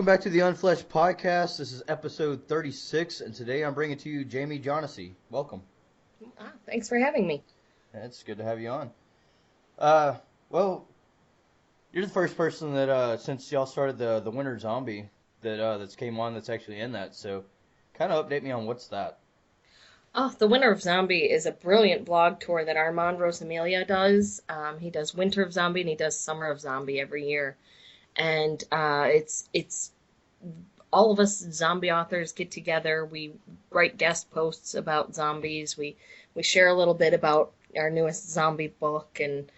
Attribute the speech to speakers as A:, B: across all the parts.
A: back to the Unfleshed podcast. This is episode 36, and today I'm bringing to you Jaime Johnesee. Welcome.
B: Thanks for having me.
A: It's good to have you on. Uh, well, you're the first person that since y'all started the Winter Zombie that's came on that's actually in that. So, kind of update me on what's that.
B: Oh, The Winter of Zombie is a brilliant blog tour that Armand Rosamilia does. He does Winter of Zombie and he does Summer of Zombie every year, and it's all of us zombie authors get together. We write guest posts about zombies. We share a little bit about our newest zombie book and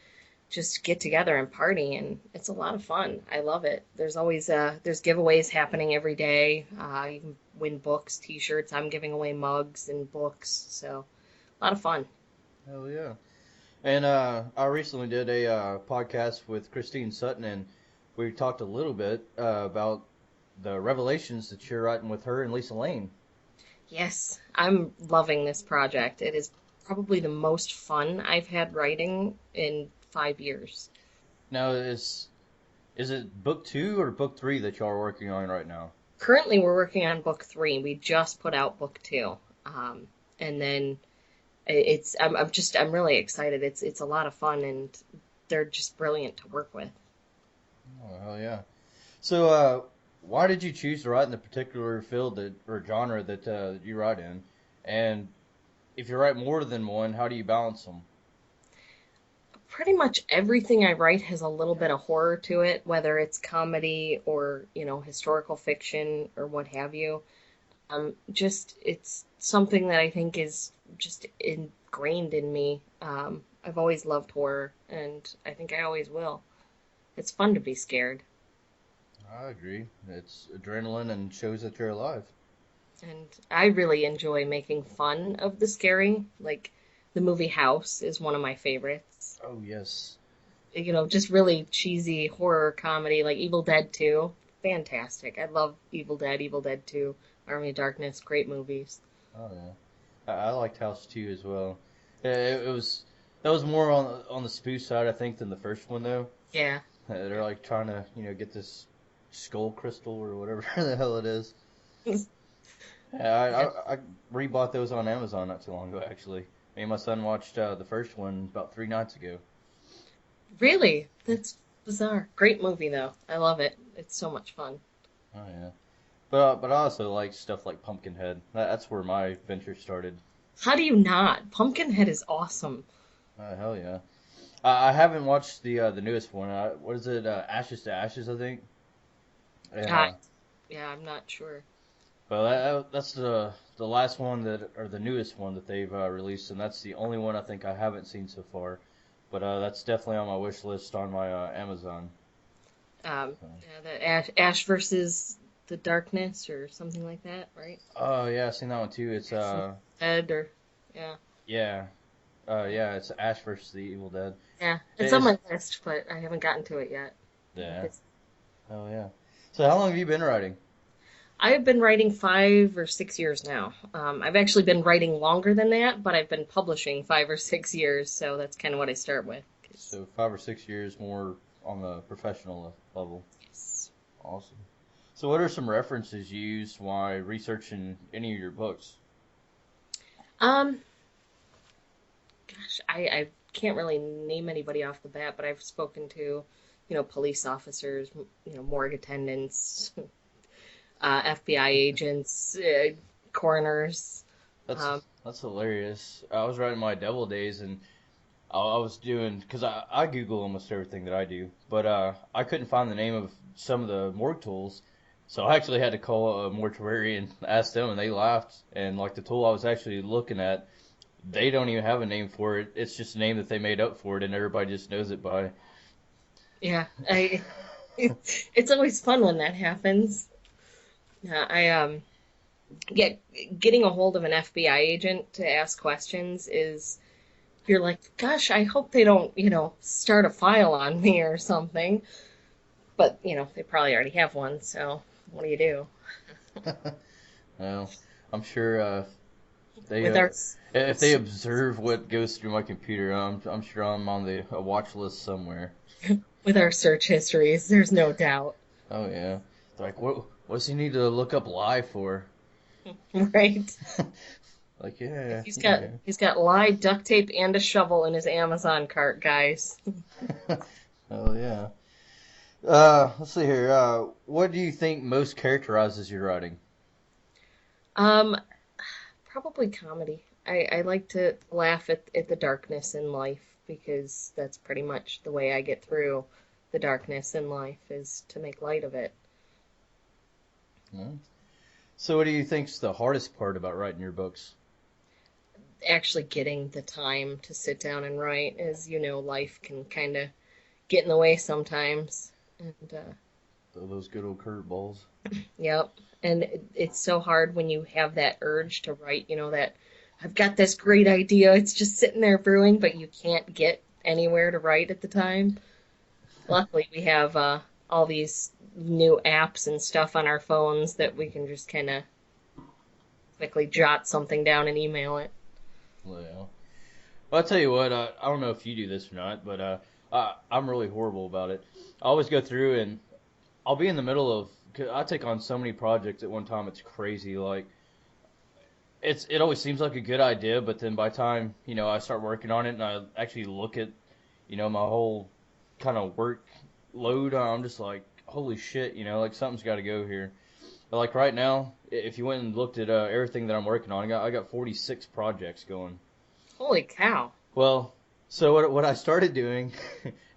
B: just get together and party, and it's a lot of fun. I love it. There's always there's giveaways happening every day. You can win books, t-shirts. I'm giving away mugs and books, so a lot of fun.
A: Hell yeah! And I recently did a podcast with Christine Sutton, and we talked a little bit about the revelations that you're writing with her and Lisa Lane.
B: Yes, I'm loving this project. It is probably the most fun I've had writing in 5 years.
A: Now, is it book two or book three that y'all are working on right now?
B: Currently, we're working on book three. We just put out book two, and then I'm really excited. It's a lot of fun, and they're just brilliant to work with.
A: Oh, hell yeah. So, why did you choose to write in the particular field that or genre that you write in? And if you write more than one, how do you balance them?
B: Pretty much everything I write has a little bit of horror to it, whether it's comedy or, historical fiction or what have you. Just it's something that I think is just ingrained in me. I've always loved horror, and I think I always will. It's fun to be scared,
A: I agree. It's adrenaline and shows that you're alive.
B: and I really enjoy making fun of the scary. Like the movie House is one of my favorites.
A: Oh, yes.
B: Just really cheesy horror comedy like Evil Dead 2. Fantastic. I love Evil Dead, Evil Dead 2, Army of Darkness, great movies.
A: Oh, yeah. I liked House 2 as well. It was that was more on the spoof side, I think, than the first one though.
B: Yeah.
A: They're like trying to get this skull crystal or whatever the hell it is. Yeah, I rebought those on Amazon not too long ago, actually. Me and my son watched the first one about 3 nights ago.
B: Really? That's bizarre. Great movie though. I love it. It's so much fun.
A: Oh yeah, but I also like stuff like Pumpkinhead. That's where my venture started.
B: How do you not? Pumpkinhead is awesome.
A: Hell yeah. I haven't watched the newest one. What is it? Ashes to Ashes, I think.
B: God.
A: Yeah.
B: Yeah, I'm not sure.
A: Well, that's the last one that or the newest one that they've released, and that's the only one I think I haven't seen so far. But that's definitely on my wish list on my Amazon. So.
B: Yeah, the Ash versus the Darkness or something like that, right?
A: Oh yeah, I've seen that one too. It's
B: Ash versus Dead or yeah.
A: yeah, yeah, it's Ash versus the Evil Dead.
B: Yeah, it's on
A: It's
B: my list, but I haven't gotten to it yet.
A: yeah.
B: It's-
A: Oh yeah. So how long have you been writing?
B: I've been writing 5 or 6 years now. I've actually been writing longer than that, but I've been publishing 5 or 6 years, so that's kind of what I start with.
A: So 5 or 6 years more on the professional level.
B: Yes.
A: Awesome. So what are some references you use while researching any of your books?
B: Um, I can't really name anybody off the bat, but I've spoken to, police officers, morgue attendants, FBI agents, coroners.
A: That's
B: Um,
A: that's hilarious. I was writing my Devil Days and I was doing because I Google almost everything that I do, but I couldn't find the name of some of the morgue tools, so I actually had to call a mortuary and ask them, and they laughed. And like the tool I was actually looking at, they don't even have a name for it. It's just a name that they made up for it, and everybody just knows it by.
B: yeah, it's always fun when that happens. Yeah, yeah, getting a hold of an FBI agent to ask questions is you're like, gosh, I hope they don't, start a file on me or something. But, they probably already have one, so what do you do?
A: Well, I'm sure they
B: With our
A: if they observe what goes through my computer, I'm sure I'm on the a watch list somewhere.
B: with our search histories, there's no doubt.
A: Oh yeah. Like, what does he need to look up lie for?
B: Right?
A: Like, yeah,
B: He's got
A: yeah.
B: he's got lye, duct tape, and a shovel in his Amazon cart, guys.
A: Oh yeah. Let's see here. What do you think most characterizes your writing?
B: Um, Probably comedy. I like to laugh at the darkness in life because that's pretty much the way I get through the darkness in life is to make light of it.
A: Yeah. So, what do you think's the hardest part about writing your books?
B: Actually getting the time to sit down and write, as you know, life can kind of get in the way sometimes. And
A: Those good old curveballs.
B: yep. And it's so hard when you have that urge to write, that I've got this great idea. It's just sitting there brewing, but you can't get anywhere to write at the time. Luckily, we have all these new apps and stuff on our phones that we can just kind of quickly jot something down and email it.
A: Well, I'll tell you what. I don't know if you do this or not, but I'm really horrible about it. I always go through and I'll be in the middle of. 'Cause I take on so many projects at one time. It's crazy. Like it always seems like a good idea, but then by the time I start working on it and I actually look at my whole kind of work load, I'm just like, holy shit, like something's got to go here. But like right now, if you went and looked at everything that I'm working on, I got 46 projects going.
B: Holy cow.
A: Well, so what I started doing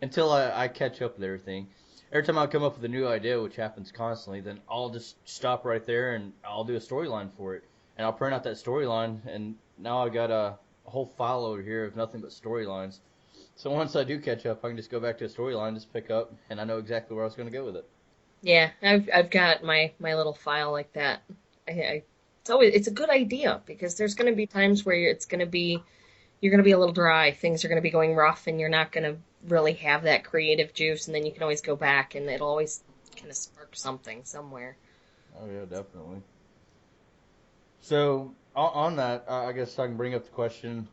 A: until I catch up with everything. Every time I come up with a new idea, which happens constantly, then I'll just stop right there and I'll do a storyline for it, and I'll print out that storyline, and now I got a whole file over here of nothing but storylines. So once I do catch up, I can just go back to a storyline, just pick up, and I know exactly where I was going to go with it.
B: Yeah, I've got my little file like that. It's a good idea because there's going to be times where you're going to be a little dry. Things are going to be going rough, and you're not going to really have that creative juice. And then you can always go back, and it'll always kind of spark something somewhere.
A: Oh yeah, definitely. So on that, I guess I can bring up the question.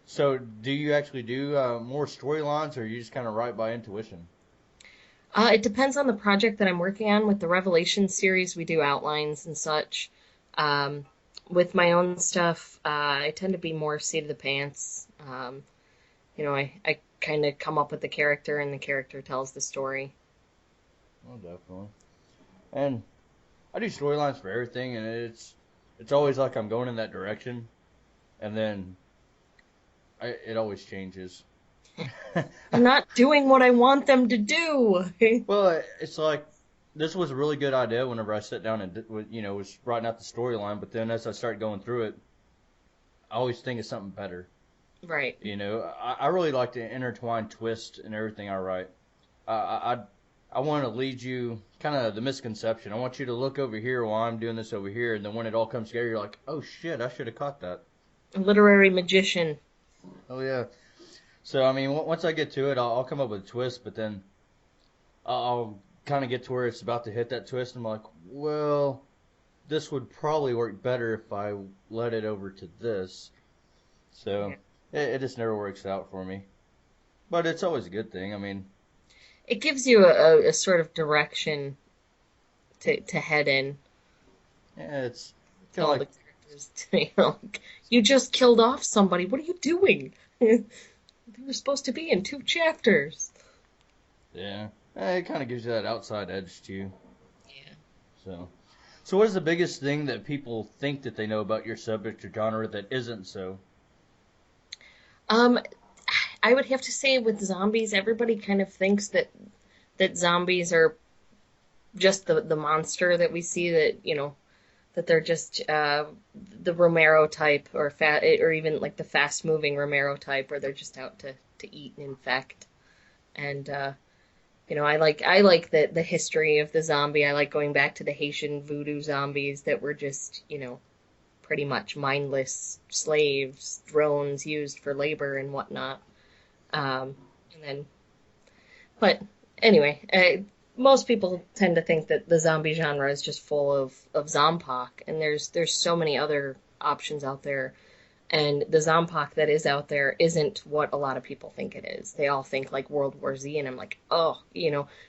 A: So do you actually do more storylines, or you just kind of write by intuition?
B: It depends on the project that I'm working on. With the Revelation series, we do outlines and such. Um, with my own stuff, I tend to be more seat of the pants. I kind of come up with the character, and the character tells the story.
A: Oh, definitely. And I do storylines for everything, and it's always like I'm going in that direction, and then it always changes.
B: They're not doing what I want them to do.
A: Well, it's like this was a really good idea whenever I sat down and was writing out the storyline, but then as I started going through it, I always think of something better.
B: Right.
A: I really like to intertwine twist in everything I write. I want to lead you kind of the misconception. I want you to look over here while I'm doing this over here, and then when it all comes together, you're like, oh shit, I should have caught that.
B: A literary magician.
A: Oh yeah. So I mean, once I get to it, I'll come up with a twist, but then I'll kind of get to where it's about to hit that twist, and I'm like, well, this would probably work better if I led it over to this. So
B: Yeah.
A: it just never works out for me. But it's always a good thing. I mean,
B: It gives you a sort of direction to head in.
A: yeah, it's kind of
B: Tell
A: like
B: the characters, you just killed off somebody. What are you doing? They were supposed to be in 2 chapters.
A: yeah, it kind of gives you that outside edge to you.
B: Yeah.
A: So what is the biggest thing that people think that they know about your subject or genre that isn't so?
B: Um, I would have to say with zombies, everybody kind of thinks that zombies are just the monster that we see, that they're just the Romero type, or even like the fast moving Romero type, where they're just out to eat and infect. And I like the history of the zombie. I like going back to the Haitian voodoo zombies that were just pretty much mindless slaves, drones used for labor and whatnot. And then, but anyway, most people tend to think that the zombie genre is just full of zompok, and there's so many other options out there. And the Zombie that is out there isn't what a lot of people think it is. They all think like World War Z, and I'm like, oh,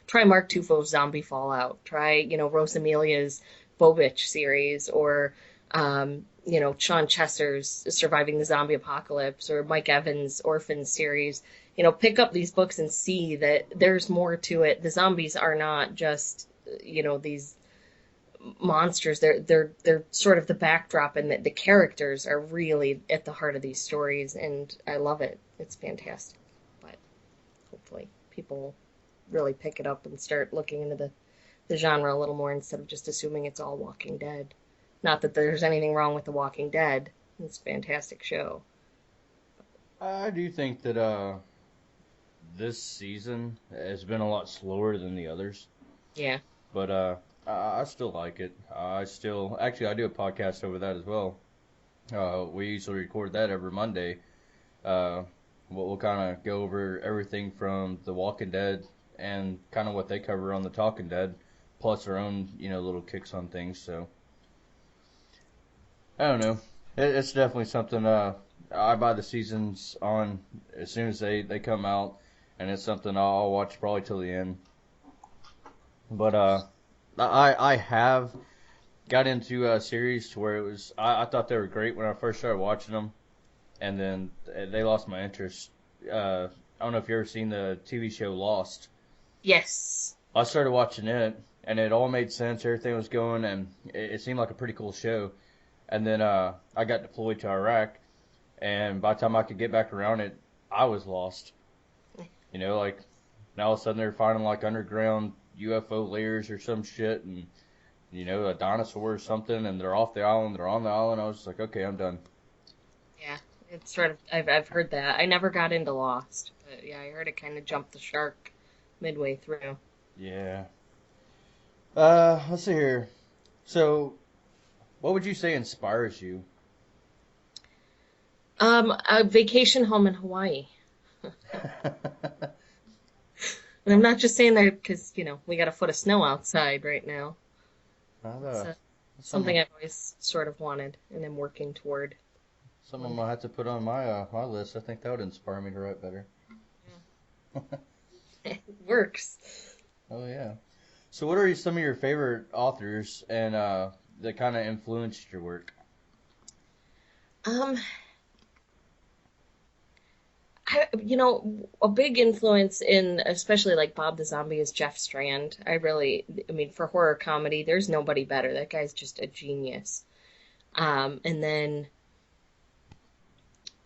B: try Mark Tufo's Zombie Fallout. Try, Rosamelia's Bobich series, or, Sean Chesser's Surviving the Zombie Apocalypse, or Mike Evans' Orphan series. Pick up these books and see that there's more to it. The zombies are not just, these monsters. They're sort of the backdrop, and the characters are really at the heart of these stories, and I love it. It's fantastic. But hopefully people really pick it up and start looking into the genre a little more instead of just assuming it's all Walking Dead. Not that there's anything wrong with The Walking Dead. It's a fantastic show.
A: I do think that this season has been a lot slower than the others,
B: Yeah.
A: but I still like it. I still actually I do a podcast over that as well. We usually record that every Monday. Uh, we'll kind of go over everything from The Walking Dead and kind of what they cover on The Talking Dead, plus our own little kicks on things. So I don't know. It's definitely something. I buy the seasons on as soon as they come out, and it's something I'll watch probably till the end. But I have got into a series to where it was I thought they were great when I first started watching them, and then they lost my interest. I don't know if you ever seen the TV show Lost.
B: Yes.
A: I started watching it, and it all made sense. Everything was going, and it seemed like a pretty cool show. And then I got deployed to Iraq, and by the time I could get back around it, I was lost. Like now all of a sudden they're finding like underground UFO layers or some shit, and a dinosaur or something, and they're off the island. They're on the island. I was just like, okay, I'm done.
B: Yeah. It's sort of I've heard that. I never got into Lost, but yeah, I heard it kind of jumped the shark midway through.
A: Yeah. Let's see here. So, what would you say inspires you?
B: A vacation home in Hawaii. And I'm not just saying that because, we got a foot of snow outside right now.
A: Not,
B: It's
A: some
B: something I've always sort of wanted and am working toward.
A: some of
B: One
A: them I have to put on my list. I think that would inspire me to write better.
B: day. It works.
A: Oh yeah. So, what are some of your favorite authors and that kind of influenced your work?
B: Um, a big influence in, especially like Bob the Zombie, is Jeff Strand. I mean, for horror comedy, there's nobody better. That guy's just a genius. And then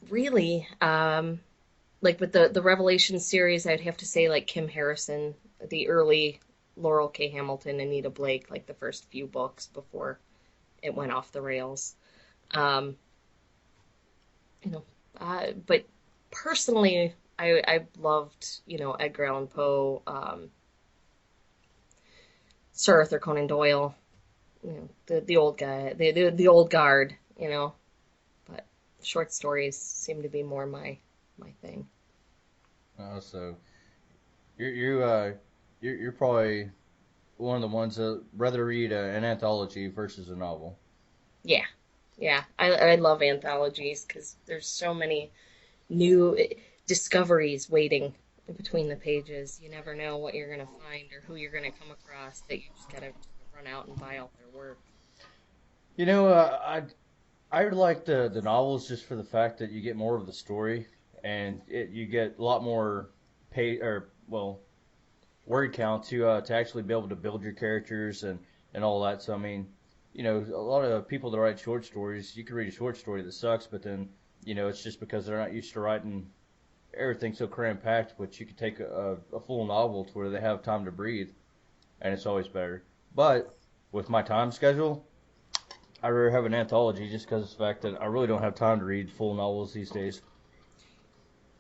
B: really, like with the Revelation series, I'd have to say like Kim Harrison, the early Laurel K. Hamilton, Anita Blake, like the first few books before it went off the rails. Um, you know, but personally, I loved, Edgar Allan Poe, Sir Arthur Conan Doyle, the old guy, the old guard, but short stories seem to be more my thing.
A: So you're probably one of the ones that rather read an anthology versus a novel.
B: Yeah, yeah, I love anthologies because there's so many new discoveries waiting between the pages. You never know what you're gonna find or who you're gonna come across that you just gotta run out and buy all their work.
A: You know, I like the novels just for the fact that you get more of the story, and you get a lot more pay or well word count to actually be able to build your characters and all that. So I mean, a lot of people that write short stories, you can read a short story that sucks, but then it's just because they're not used to writing everything so cram packed. But you could take a full novel to where they have time to breathe, and it's always better. But with my time schedule, I'd rather have an anthology just because of the fact that I really don't have time to read full novels these days.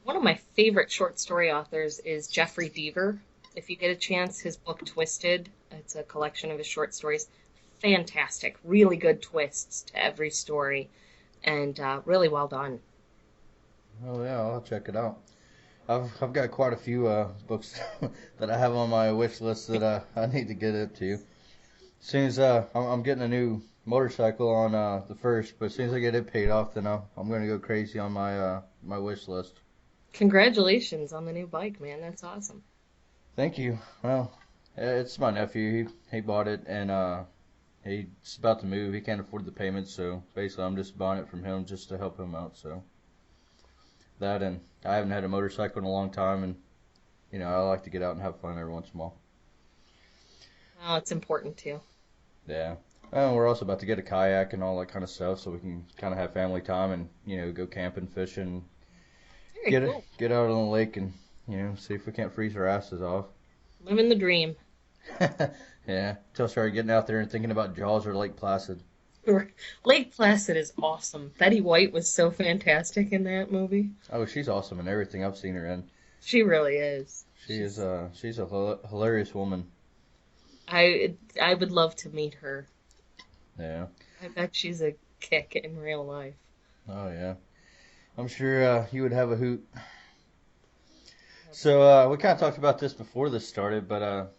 B: One of my favorite short story authors is Jeffrey Deaver. If you get a chance, his book Twisted, it's a collection of his short stories. Fantastic, really good twists to every story, and really well done.
A: Oh yeah, I'll check it out. I've got quite a few books that I have on my wish list that I need to get into. As soon as I'm getting a new motorcycle on the first, but as soon as I get it paid off, then I'm gonna go crazy on my wish list.
B: Congratulations on the new bike, man. That's awesome.
A: Thank you. Well, it's my nephew. He bought it, and he's about to move. He can't afford the payments, so basically I'm just buying it from him just to help him out. So that, and I haven't had a motorcycle in a long time, and I like to get out and have fun every once in a while.
B: Oh, it's important too.
A: Yeah. And we're also about to get a kayak and all that kind of stuff, so we can kind of have family time and go camping, fishing,
B: Very cool.
A: get out on the lake and see if we can't freeze our asses off.
B: Living the dream.
A: Yeah. Till I started getting out there and thinking about Jaws or Lake Placid.
B: Lake Placid is awesome. Betty White was so fantastic in that movie.
A: Oh, she's awesome in everything I've seen her in.
B: She really is.
A: She's a hilarious woman.
B: I would love to meet her.
A: Yeah.
B: I bet she's a kick in real life.
A: Oh yeah. I'm sure you would have a hoot. So we kind of talked about this before this started, but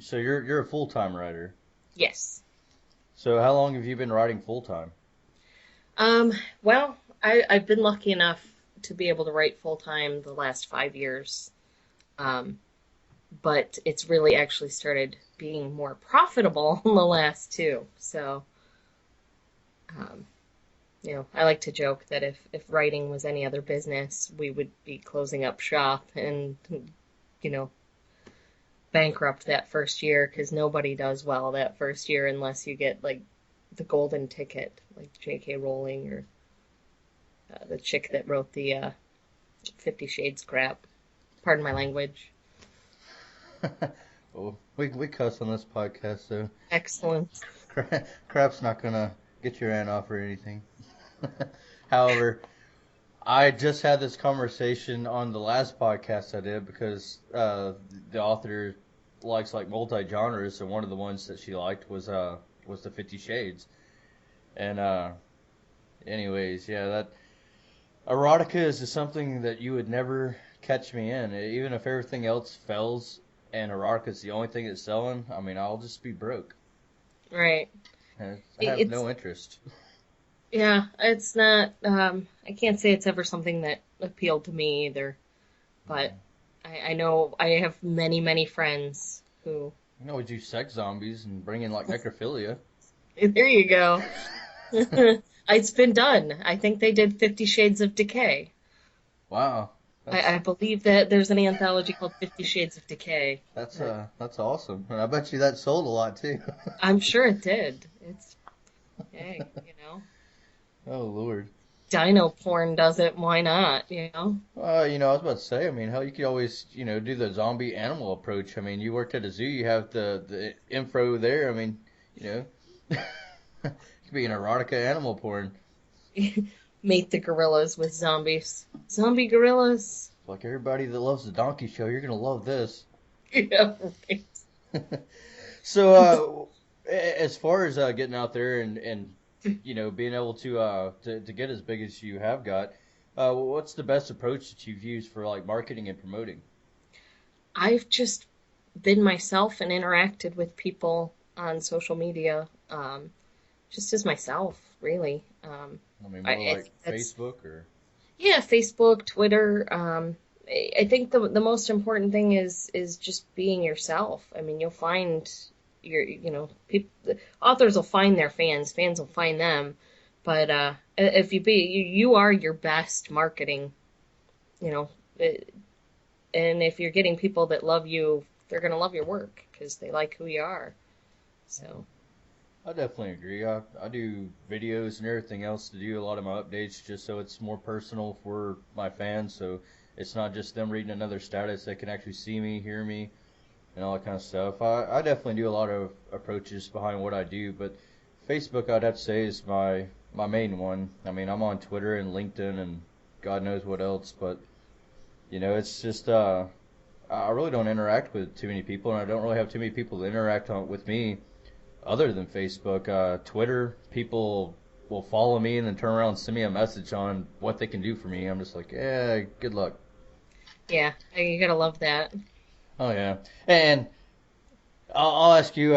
A: so you're a full-time writer.
B: Yes.
A: So how long have you been writing full-time?
B: Um, well, I've been lucky enough to be able to write full time the last 5 years. Um, but it's really actually started being more profitable in the last two. So, um, I like to joke that if writing was any other business, we would be closing up shop and, you know, bankrupt that first year because nobody does well that first year unless you get like the golden ticket, like J.K. Rowling or the chick that wrote the 50 Shades crap. Pardon my language.
A: Well, we cuss on this podcast, so
B: Excellent.
A: crap's not gonna get your aunt off or anything. However, I just had this conversation on the last podcast I did because the author likes like multi-genres, and one of the ones that she liked was the 50 Shades. And anyways, yeah, that erotica is just something that you would never catch me in. Even if everything else fails and erotica is the only thing that's selling, I mean, I'll just be broke.
B: Right.
A: And I have
B: It's
A: no interest.
B: yeah, it's not I can't say it's ever something that appealed to me either, but I know I have many, many friends who
A: We do sex zombies and bring in like necrophilia.
B: there you go. It's been done. I think they did 50 Shades of Decay.
A: Wow,
B: I
A: that's
B: believe that there's an anthology called 50 Shades of Decay. That
A: that's awesome, and I bet you that sold a lot too.
B: I'm sure it did. It's hey,
A: Oh Lord.
B: dino porn does it. Why not?
A: I was about to say, I mean, hell, you could always, do the zombie animal approach. I mean, you worked at a zoo, you have the info there. I mean, you know, it could be an erotica animal porn.
B: Mate the gorillas with zombies. Zombie gorillas.
A: Like everybody that loves the Donkey Show, you're gonna love this.
B: Yeah, right.
A: So, as far as getting out there and being able to get as big as you have got, what's the best approach that you've used for like marketing and promoting?
B: I've just been myself and interacted with people on social media, just as myself, really.
A: I mean, more
B: I
A: like
B: think that's
A: Facebook or.
B: yeah, Facebook, Twitter. I think the most important thing is just being yourself. I mean, you'll find people, authors will find their fans, fans will find them, but if you are your best marketing, you know, it, and if you're getting people that love you, they're gonna love your work because they like who you are. So
A: I definitely agree. I do videos and everything else to do a lot of my updates just so it's more personal for my fans. So it's not just them reading another status. They can actually see me, hear me, and all that kind of stuff. I definitely do a lot of approaches behind what I do, but Facebook I'd have to say is my main one. I mean, I'm on Twitter and LinkedIn and God knows what else, but it's just I really don't interact with too many people, and I don't really have too many people to interact with me other than Facebook. Twitter, people will follow me and then turn around and send me a message on what they can do for me. I'm just like, yeah, good luck.
B: yeah, you gotta love that.
A: Oh yeah, and I'll ask you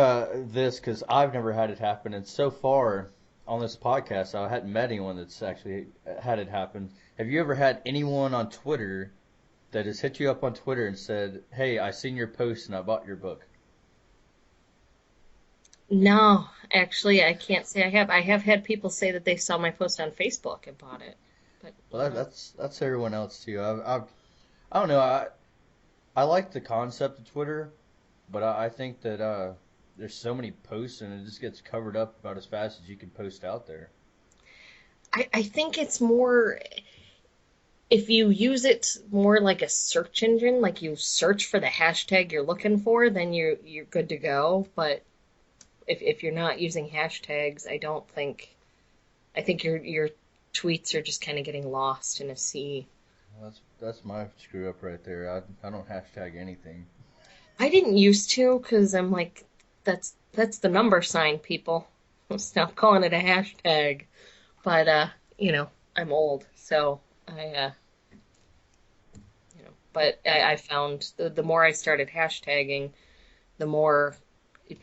A: this because I've never had it happen, and so far on this podcast, I hadn't met anyone that's actually had it happen. Have you ever had anyone on Twitter that has hit you up on Twitter and said, "Hey, I seen your post and I bought your book"?
B: No, actually, I can't say I have. I have had people say that they saw my post on Facebook and bought it, but
A: Well, that's everyone else too. I don't know. I like the concept of Twitter, but I think that there's so many posts and it just gets covered up about as fast as you can post out there.
B: I think it's more if you use it more like a search engine, like you search for the hashtag you're looking for, then you're good to go. But if you're not using hashtags, I think your tweets are just kind of getting lost in a sea.
A: Well, that's my screw up right there. I don't hashtag anything.
B: I didn't used to because I'm like, that's the number sign, people. Stop calling it a hashtag. But you know, I'm old, so I found the more I started hashtagging, the more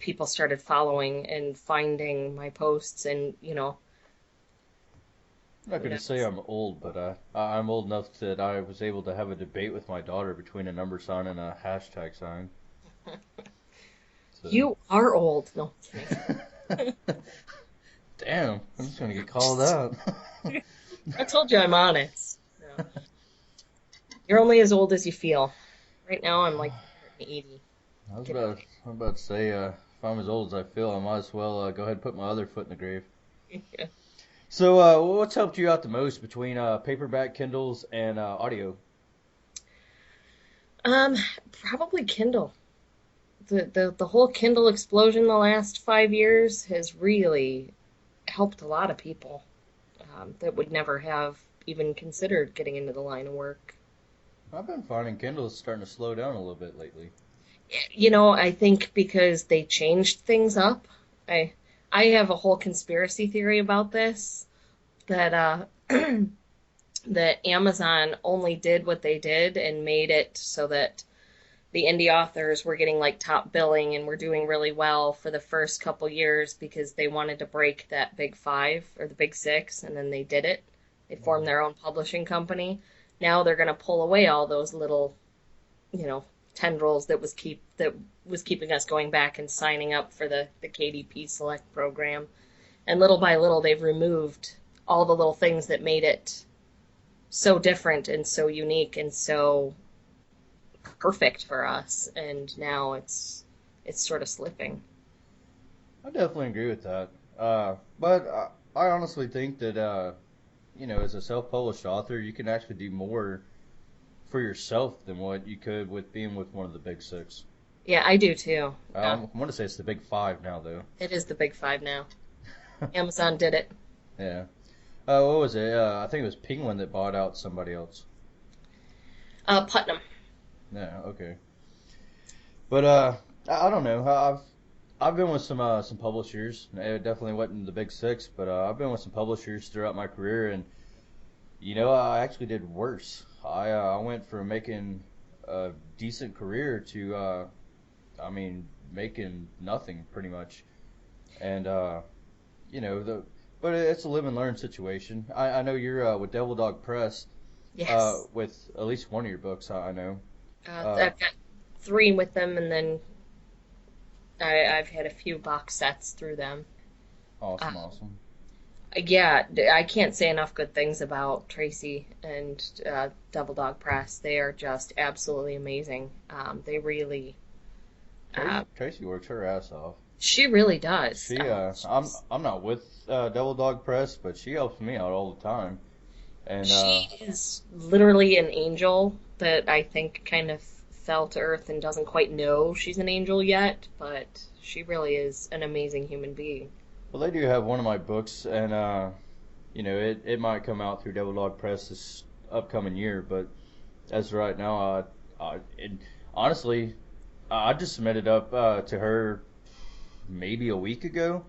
B: people started following and finding my posts, and
A: I'm not going to say I'm old, but I'm old enough that I was able to have a debate with my daughter between a number sign and a hashtag sign. So,
B: you are old. No,
A: damn, I'm just going to get called out.
B: I told you I'm honest. No. You're only as old as you feel. Right now, I'm like 80. Give or
A: I was about to say, if I'm as old as I feel, I might as well go ahead and put my other foot in the grave.
B: take.
A: So, what's helped you out the most between paperback Kindles and audio?
B: Um, Probably Kindle. The whole Kindle explosion the last 5 years has really helped a lot of people that would never have even considered getting into the line of work.
A: I've been finding Kindles starting to slow down a little bit lately.
B: I think because they changed things up. I I have a whole conspiracy theory about this that that Amazon only did what they did and made it so that the indie authors were getting like top billing and were doing really well for the first couple years because they wanted to break that big five or the big six, and then they did it. They formed their own publishing company. Now they're going to pull away all those little, you know, tendrils that was keeping us going back and signing up for the KDP Select program. And little by little, they've removed all the little things that made it so different and so unique and so perfect for us, and now it's sort of slipping.
A: I definitely agree with that. But I honestly think that as a self-published author, you can actually do more for yourself than what you could with being with one of the big six.
B: Yeah, I do too.
A: I want to say it's the big five now, though.
B: It is the big five now. Amazon did it.
A: Yeah. What was it? I think it was Penguin that bought out somebody else.
B: Putnam.
A: Yeah. Okay. But I don't know. I've been with some publishers. It definitely wasn't the big six, but I've been with some publishers throughout my career, and I actually did worse. I went from making a decent career to making nothing pretty much, and but it's a live and learn situation. I know you're with Devil Dog Press,
B: Yes.
A: with at least one of your books. I know.
B: I've got three with them, and then I've had a few box sets through them. Uh,
A: Awesome, awesome.
B: yeah, I can't say enough good things about Tracy and Double Dog Press. They are just absolutely amazing. They really, uh,
A: Tracy works her ass off.
B: she really does.
A: I'm not with Devil Dog Press, but she helps me out all the time. And
B: She is literally an angel that I think kind of fell to earth and doesn't quite know she's an angel yet, but she really is an amazing human being.
A: well, they do have one of my books, and it might come out through Devil Dog Press this upcoming year, but as of right now, honestly, I just submitted up to her maybe a week ago.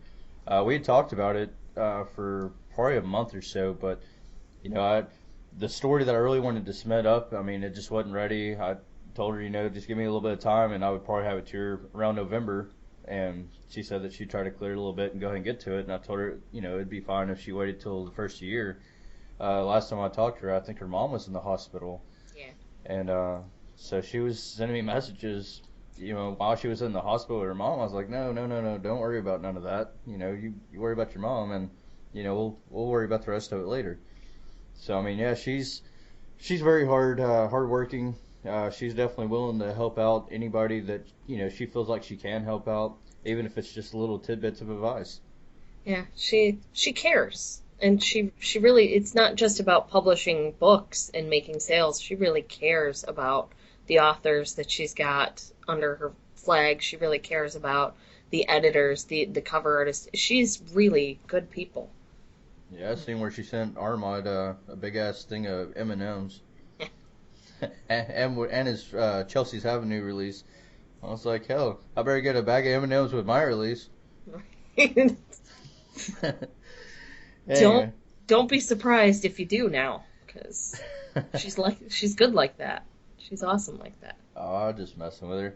A: We had talked about it for probably a month or so, but the story that I really wanted to submit up, I mean, it just wasn't ready. I told her, just give me a little bit of time, and I would probably have it to her around November. and she said that she'd try to clear it a little bit and go ahead and get to it. And I told her, it'd be fine if she waited till the first year. Last time I talked to her, I think her mom was in the hospital,
B: Yeah.
A: and so she was sending me messages. While she was in the hospital with her mom, I was like, no, no, no, no, don't worry about none of that. You worry about your mom, and we'll worry about the rest of it later. So I mean, yeah, she's very hardworking. She's definitely willing to help out anybody that she feels like she can help out, even if it's just little tidbits of advice.
B: Yeah, she cares. And she really it's not just about publishing books and making sales. She really cares about the authors that she's got under her flag. She really cares about the editors, the cover artists. She's really good people.
A: Yeah, I seen where she sent Armand a big ass thing of M&Ms and his Chelsea's Avenue release. I was like, hell, I better get a bag of M&Ms with my release.
B: don't
A: Anyway.
B: don't be surprised if you do now, because she's good like that. She's awesome like that.
A: Oh, I'm just messing with her.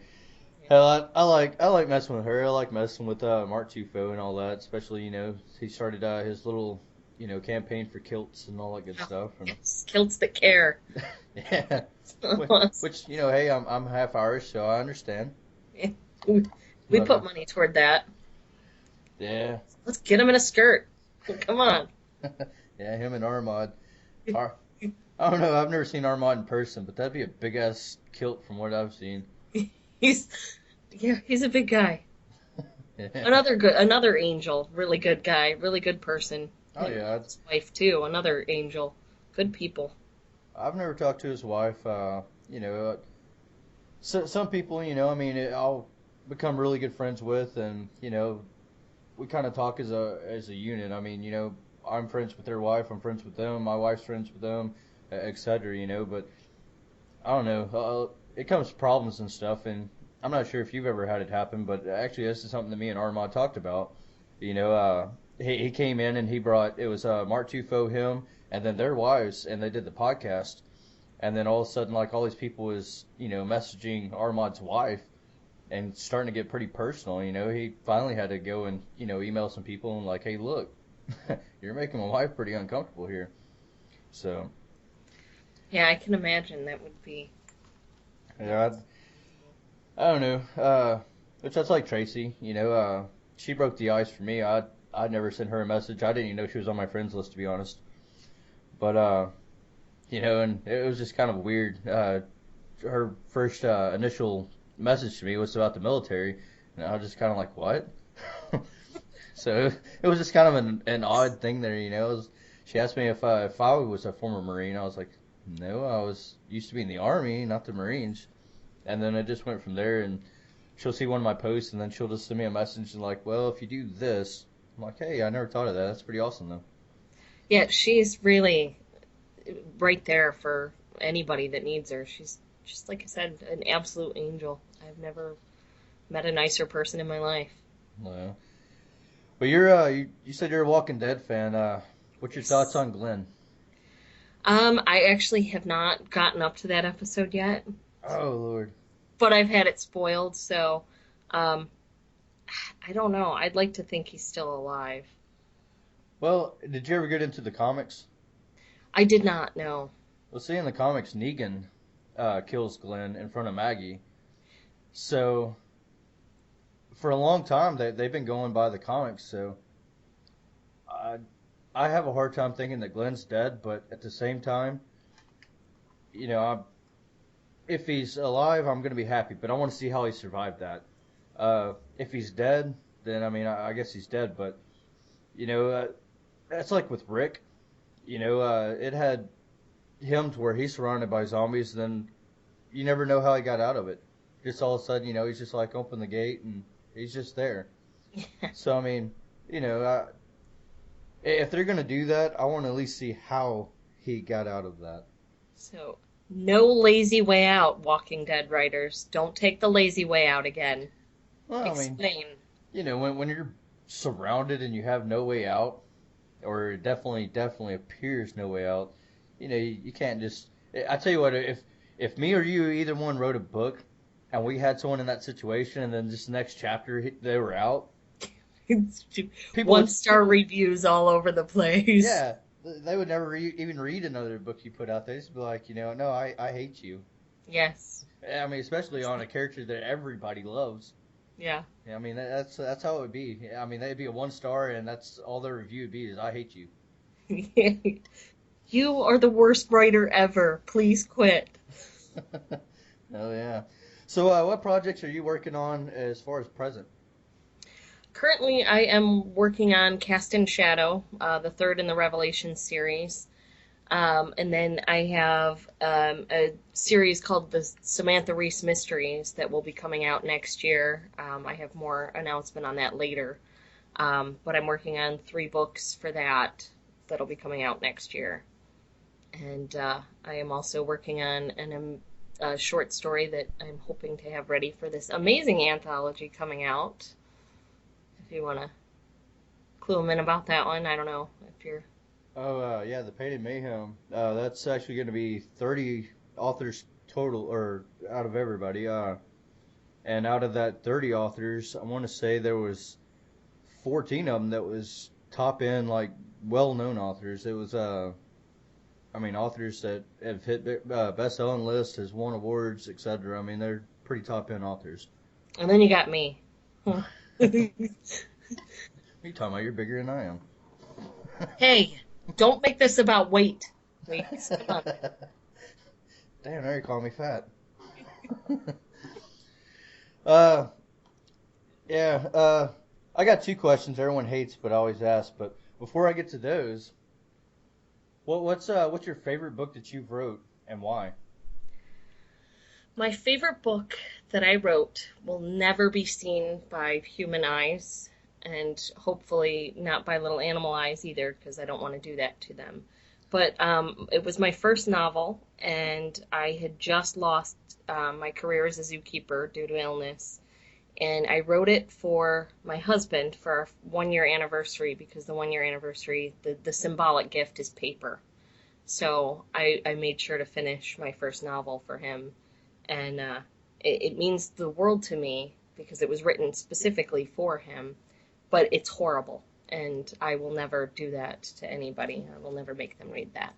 B: Yeah.
A: Hell, I like messing with her. I like messing with Mark Tufo and all that. Especially, he started his little, campaign for kilts and all that good
B: Oh,
A: stuff. And
B: yes, kilts that care.
A: yeah, which hey, I'm half Irish, so I understand.
B: We
A: But
B: put money toward that.
A: yeah,
B: Let's get him in a skirt. Come on.
A: yeah, him and Armand. Ar- I don't know. I've never seen Armand in person, but that'd be a big ass kilt from what I've seen.
B: He's he's a big guy.
A: Yeah.
B: Another angel, really good guy, really good person.
A: Oh
B: Him and
A: yeah,
B: his wife too, another angel. Good people.
A: I've never talked to his wife. So, some people, I mean, I'll become really good friends with, and we kind of talk as a unit. I mean, I'm friends with their wife, I'm friends with them, my wife's friends with them, etc. But I don't know. It comes to problems and stuff, and I'm not sure if you've ever had it happen, but actually, this is something that me and Armand talked about. He came in and he brought it was Mark Tufo, him, and then their wives, and they did the podcast. And then all of a sudden, like all these people was, messaging Armand's wife and starting to get pretty personal. He finally had to go and, email some people and like, hey, look, you're making my wife pretty uncomfortable here. So,
B: Yeah, I can imagine that would be.
A: yeah, I don't know. Which that's like Tracy, she broke the ice for me. I'd never sent her a message. I didn't even know she was on my friends list, to be honest. But, and it was just kind of weird. Her first initial message to me was about the military, and I was just kind of like, what? So it was just kind of an odd thing there, she asked me if I was a former Marine. I was like, no, I was used to be in the Army, not the Marines. And then it just went from there, and she'll see one of my posts, and then she'll just send me a message and like, well, if you do this, I'm like, hey, I never thought of that. That's pretty awesome, though.
B: Yeah, she's really right there for anybody that needs her. She's just like I said, an absolute angel. I've never met a nicer person in my life.
A: Well, but you said you're a Walking Dead fan. What's your thoughts
B: Yes.
A: on Glenn?
B: I actually have not gotten up to that episode yet,
A: Oh Lord.
B: but I've had it spoiled, so um, I don't know. I'd like to think he's still alive.
A: Well, did you ever get into the comics?
B: I did not know.
A: Well, see, in the comics, Negan kills Glenn in front of Maggie. So for a long time, they've been going by the comics. So I I have a hard time thinking that Glenn's dead, but at the same time, you know, I, if he's alive, I'm gonna be happy. But I want to see how he survived that. If he's dead, then I mean, I guess he's dead. But you know, that's like with Rick. It had him to where he's surrounded by zombies, then you never know how he got out of it. Just all of a sudden, he's just like open the gate and he's just there. So I mean, you know, if they're gonna do that, I want to at least see how he got out of that.
B: So, no lazy way out, Walking Dead writers. Don't take the lazy way out again.
A: Well, I mean,
B: Explain.
A: when you're surrounded and you have no way out, or definitely appears no way out, you can't just. I tell you what, if me or you either one wrote a book and we had someone in that situation, and then just the next chapter they were out. People
B: One
A: would,
B: star reviews all over the place.
A: yeah, they would never even read another book you put out. They just be like, no, I hate you.
B: Yes.
A: I mean, especially on a character that everybody loves.
B: Yeah.
A: Yeah, I mean that's how it would be. I mean, they'd be a 1 star, and that's all their review would be is I hate you.
B: You are the worst writer ever. Please quit.
A: Oh yeah. So, what projects are you working on as far as present?
B: Currently, I am working on Cast in Shadow, the third in the Revelation series. And then I have a series called the Samantha Reese Mysteries that will be coming out next year. I have more announcement on that later. But I'm working on 3 books for that that'll be coming out next year. And I am also working on a short story that I'm hoping to have ready for this amazing anthology coming out. If you want to clue them in about that one, I don't know if you're.
A: Oh yeah, the Painted Mayhem. That's actually going to be 30 authors total, or out of everybody. And out of that 30 authors, I want to say there was 14 of them that was top end, like well-known authors. It was I mean, authors that have hit best-selling lists, has won awards, etc. I mean, they're pretty top-end authors.
B: And then you got me.
A: What are you talking about? You're bigger than I am.
B: Hey, don't make this about weight. Wait, come on.
A: Damn, now you're calling me fat. uh, yeah. I got 2 questions everyone hates, but I always ask. But before I get to those, what's your favorite book that you've wrote and why?
B: My favorite book that I wrote will never be seen by human eyes, and hopefully not by little animal eyes either, because I don't want to do that to them. But it was my first novel, and I had just lost my career as a zookeeper due to illness. And I wrote it for my husband for our 1 year anniversary because the 1 year anniversary, the symbolic gift is paper. So I made sure to finish my first novel for him. And it means the world to me because it was written specifically for him, but it's horrible. And I will never do that to anybody. I will never make them read that.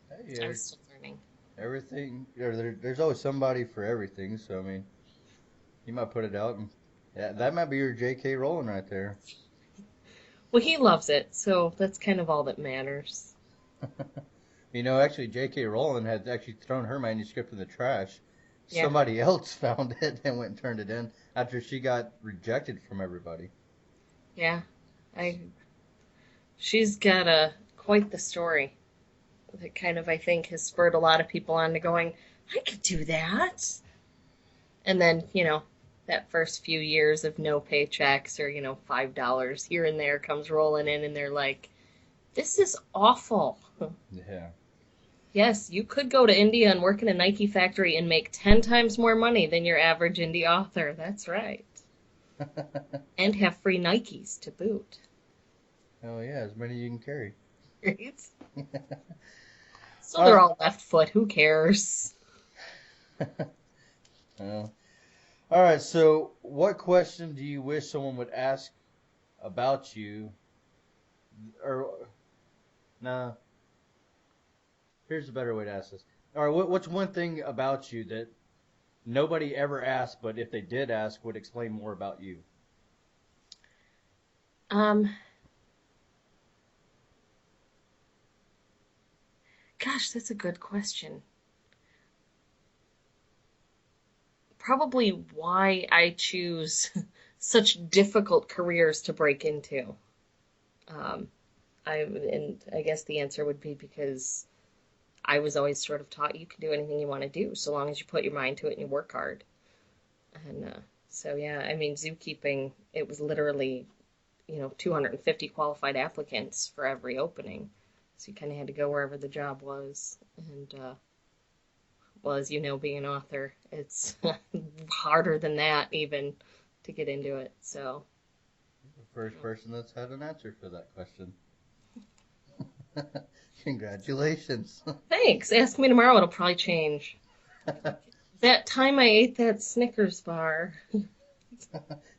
A: Hey,
B: I'm still learning.
A: everything. There's always somebody for everything. So I mean, you might put it out, and yeah, that might be your J.K. Rowling right there.
B: Well, he loves it, so that's kind of all that matters.
A: Actually, J.K. Rowling had actually thrown her manuscript in the trash.
B: Yeah,
A: Somebody else found it and went and turned it in after she got rejected from everybody.
B: yeah. I She's got a quite the story that kind of I think has spurred a lot of people on to going, I could do that. And then, that first few years of no paychecks or, $5 here and there comes rolling in and they're like, this is awful.
A: Yeah.
B: Yes, you could go to India and work in a Nike factory and make 10 times more money than your average indie author. That's right. And have free Nikes to boot.
A: Oh yeah, as many as you can carry.
B: Right? So
A: All
B: they're
A: right.
B: all left foot. Who cares?
A: Well, all right. So, what question do you wish someone would ask about you? Or nah, here's a better way to ask this. All right. What's one thing about you that nobody ever asked, but if they did ask, would explain more about you?
B: Um, Gosh, that's a good question. Probably why I choose such difficult careers to break into. Um, and I guess the answer would be because I was always sort of taught you can do anything you want to do so long as you put your mind to it and you work hard. And so yeah, I mean zookeeping, it was literally 250 qualified applicants for every opening. So you kind of had to go wherever the job was. And well, as you know, being an author, it's harder than that even to get into it. So,
A: The first person that's had an answer for that question. Congratulations.
B: thanks. Ask me tomorrow, it'll probably change. That time I ate that Snickers bar.
A: It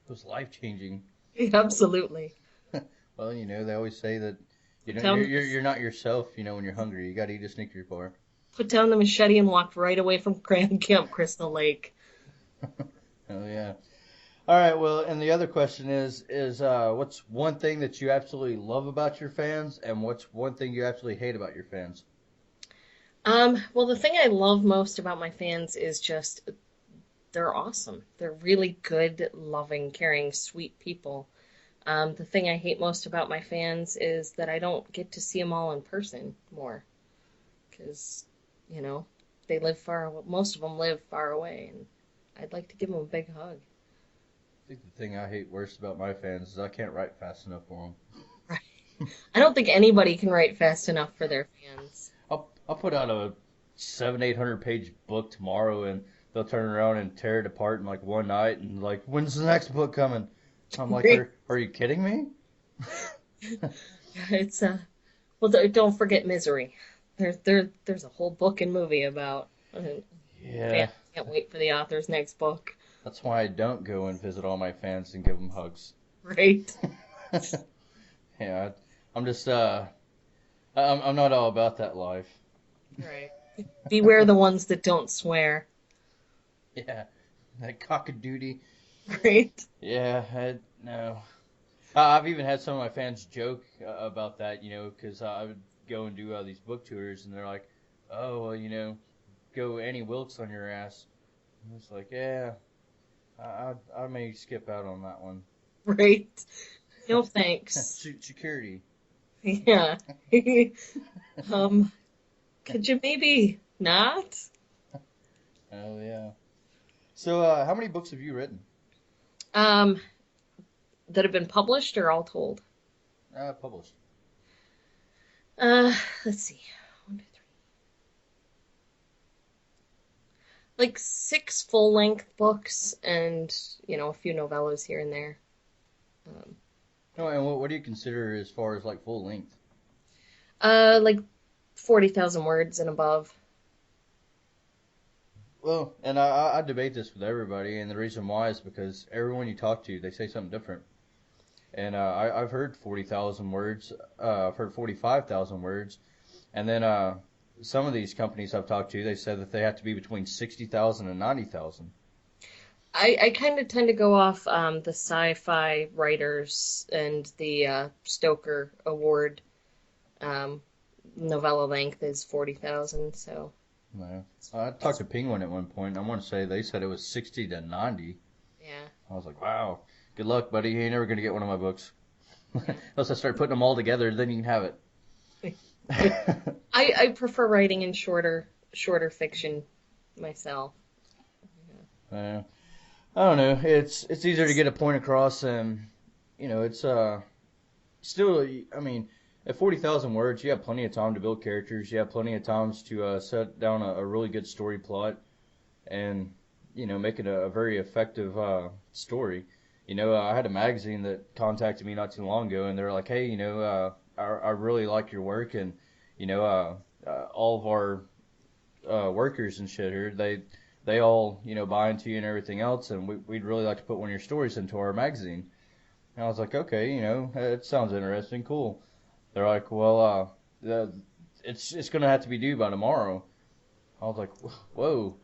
A: was life changing.
B: Absolutely.
A: Well, they always say that
B: Put
A: you're
B: down
A: you're you're not yourself. When you're hungry, you got to eat a Snickers bar.
B: put down the machete and walked right away from Grand Camp Crystal Lake.
A: Oh yeah. All right. Well, and the other question is what's one thing that you absolutely love about your fans, and what's one thing you absolutely hate about your fans?
B: Well, the thing I love most about my fans is just they're awesome. They're really good, loving, caring, sweet people. The thing I hate most about my fans is that I don't get to see them all in person more because, you know, they live most of them live far away, and I'd like to give them a big hug.
A: I think the thing I hate worst about my fans is I can't write fast enough for them.
B: Right. I don't think anybody can write fast enough for their fans.
A: I'll put out a 700-800 page book tomorrow, and they'll turn around and tear it apart in like one night, and like, when's the next book coming? I'm like,
B: Right.
A: are you kidding me?
B: It's well, don't forget Misery. There's a whole book and movie about.
A: Yeah,
B: Fans can't wait for the author's next book.
A: that's why I don't go and visit all my fans and give them hugs.
B: Right.
A: Yeah, I'm just I'm not all about that life.
B: Right. Beware the ones that don't swear.
A: Yeah, that cockadoodie.
B: Right.
A: Yeah, no. I've even had some of my fans joke about that, because I would go and do these book tours, and they're like, "Oh, well, go Annie Wilkes on your ass." And it's like, yeah, I may skip out on that one.
B: Right. No thanks.
A: Security.
B: Yeah. Um, could you maybe not?
A: Oh yeah. So, how many books have you written?
B: Um, that have been published or all told?
A: Published.
B: Uh, let's see. One, two, three. Like six full-length books and, a few novellas here and there. Um,
A: Oh, and what do you consider as far as like full length?
B: like 40,000 words and above.
A: Well, and I debate this with everybody, and the reason why is because everyone you talk to, they say something different. And I've heard 40,000 words. I've heard 45,000 words. And then some of these companies I've talked to, they said that they have to be between 60,000 and 90,000.
B: I kind of tend to go off the sci-fi writers and the Stoker Award um, novella length is 40,000. So
A: No. I talked
B: that's
A: to Penguin at one point. I want to say they said it was 60 to 90.
B: yeah,
A: I was like, wow, good luck, buddy. You ain't never going to get one of my books.
B: yeah.
A: Unless I start putting them all together, then you can have it.
B: I prefer writing in shorter fiction myself.
A: uh, I don't know. It's easier to get a point across, and it's still. I mean, at 40,000 words, you have plenty of time to build characters. You have plenty of times to set down a really good story plot, and make it a very effective story. I had a magazine that contacted me not too long ago, and they were like, "Hey, I really like your work, and all of our workers and shit here, they all buy into you and everything else, and we'd really like to put one of your stories into our magazine." And I was like, "Okay, it sounds interesting, cool." They're like, "Well, it's gonna have to be due by tomorrow." I was like, "Whoa."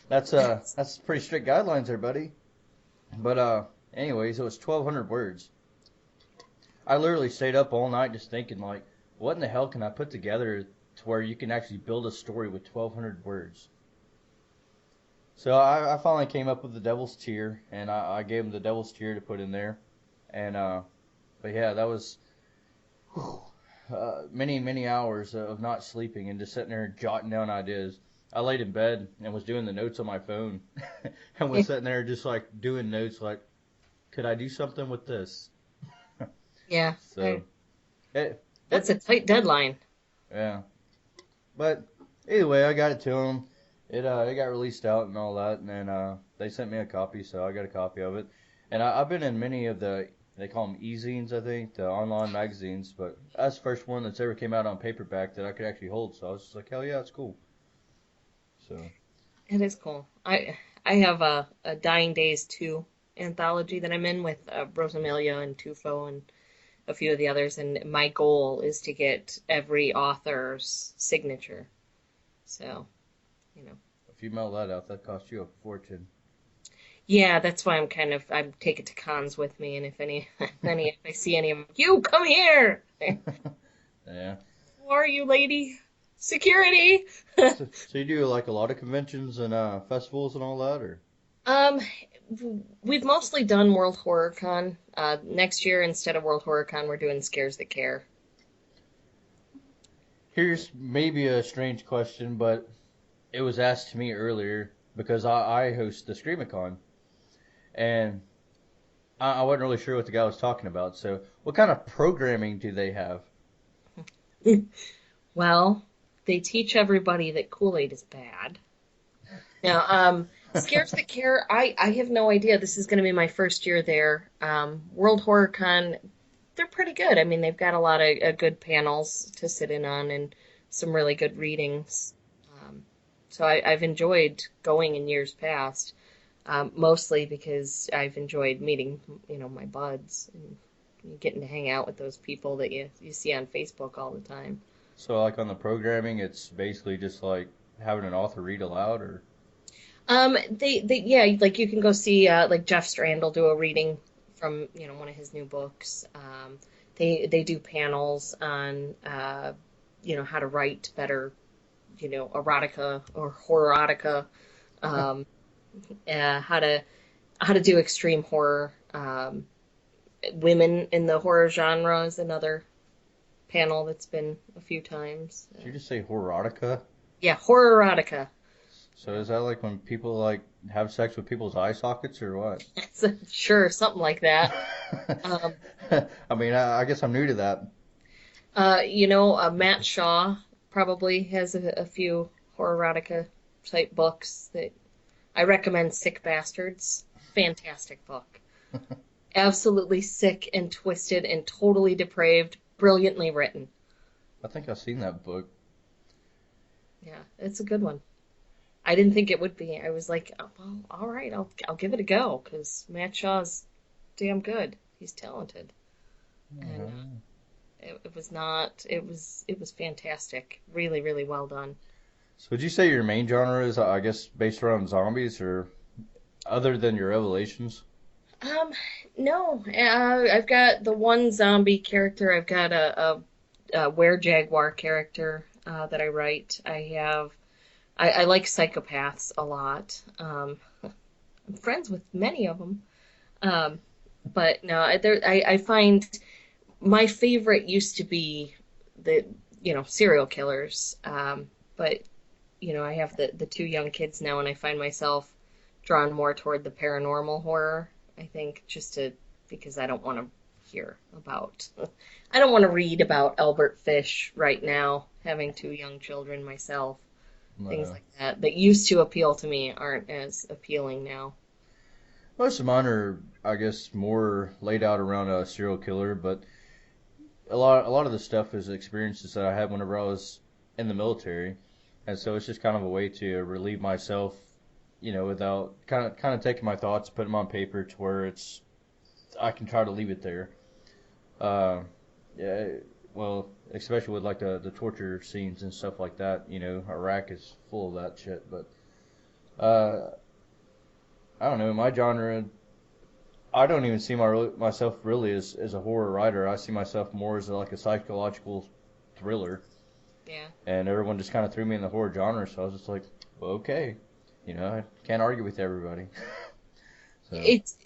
A: That's pretty strict guidelines there, buddy. But anyways, it was 1,200 words. I literally stayed up all night just thinking, like, what in the hell can I put together to where you can actually build a story with 1,200 words? So I finally came up with the Devil's Tier, and I gave him the Devil's Tier to put in there. And but yeah, that was many hours of not sleeping and just sitting there jotting down ideas. I laid in bed and was doing the notes on my phone, and was sitting there just like doing notes, like, could I do something with this?
B: Yeah,
A: So it
B: that's
A: it
B: a tight deadline.
A: yeah. But either way, I got it to them. It got released out and all that, and then they sent me a copy, so I got a copy of it. And I've been in many of they call them e-zines, I think, the online magazines, but that's the first one that's ever came out on paperback that I could actually hold. So I was just like, hell yeah, it's cool. So
B: It is cool. I have a Dying Days 2 anthology that I'm in with Rosamelia and Tufo and a few of the others, and my goal is to get every author's signature. So, you know.
A: If you mail that out, that costs you a fortune.
B: Yeah, that's why I take it to cons with me, and if I see any of them, you come here.
A: Yeah.
B: Who are you, lady? Security.
A: So you do like a lot of conventions and festivals and all that, or?
B: Um, we've mostly done World Horror Con. Next year, instead of World Horror Con, we're doing Scares That Care.
A: Here's maybe a strange question, but it was asked to me earlier because I host the Screamacon, and I wasn't really sure what the guy was talking about. So, what kind of programming do they have?
B: Well, they teach everybody that Kool-Aid is bad. Now, Scares That Care, I have no idea. This is going to be my first year there. World Horror Con, they're pretty good. I mean, they've got a lot of good panels to sit in on and some really good readings. Um, so I've enjoyed going in years past, mostly because I've enjoyed meeting, my buds and getting to hang out with those people that you see on Facebook all the time.
A: So, like on the programming, it's basically just like having an author read aloud, or
B: Yeah, like you can go see like Jeff Strandl do a reading from one of his new books. They do panels on how to write better erotica or horroritica, um, how to do extreme horror. Women in the horror genre is another panel that's been a few times.
A: did you just say horrotica?
B: Yeah, horroritica.
A: So is that like when people like have sex with people's eye sockets or what?
B: Sure, something like that. Um,
A: I mean, I guess I'm new to that.
B: Matt Shaw probably has a few horror erotica type books that I recommend. Sick Bastards, fantastic book. Absolutely sick and twisted and totally depraved, brilliantly written.
A: I think I've seen that book.
B: Yeah, it's a good one. I didn't think it would be. I was like, oh, well, all right, I'll give it a go because Matt Shaw's damn good. He's talented, and
A: Mhm.
B: it was not. It was fantastic. Really, really well done.
A: So would you say your main genre is, I guess, based around zombies, or other than your revelations?
B: Um, no, I've got the one zombie character. I've got a were-jaguar character that I write. I like psychopaths a lot. I'm friends with many of them. Um, but no, I find my favorite used to be the serial killers. But I have the two young kids now, and I find myself drawn more toward the paranormal horror. I think because I don't want to hear about, I don't want to read about Albert Fish right now, having two young children myself. Things
A: No.
B: like that used to appeal to me aren't as appealing now.
A: Most of mine are, I guess, more laid out around a serial killer, but a lot of the stuff is experiences that I had whenever I was in the military, and so it's just kind of a way to relieve myself, without kind of taking my thoughts, put them on paper to where it's I can try to leave it there. Uh, yeah, well, especially with like the torture scenes and stuff like that. Iraq is full of that shit. But uh, I don't know. My genre, I don't even see myself really as a horror writer. I see myself more as like a psychological thriller.
B: Yeah.
A: And everyone just kind of threw me in the horror genre, so I was just like, well, okay, I can't argue with everybody. So
B: It's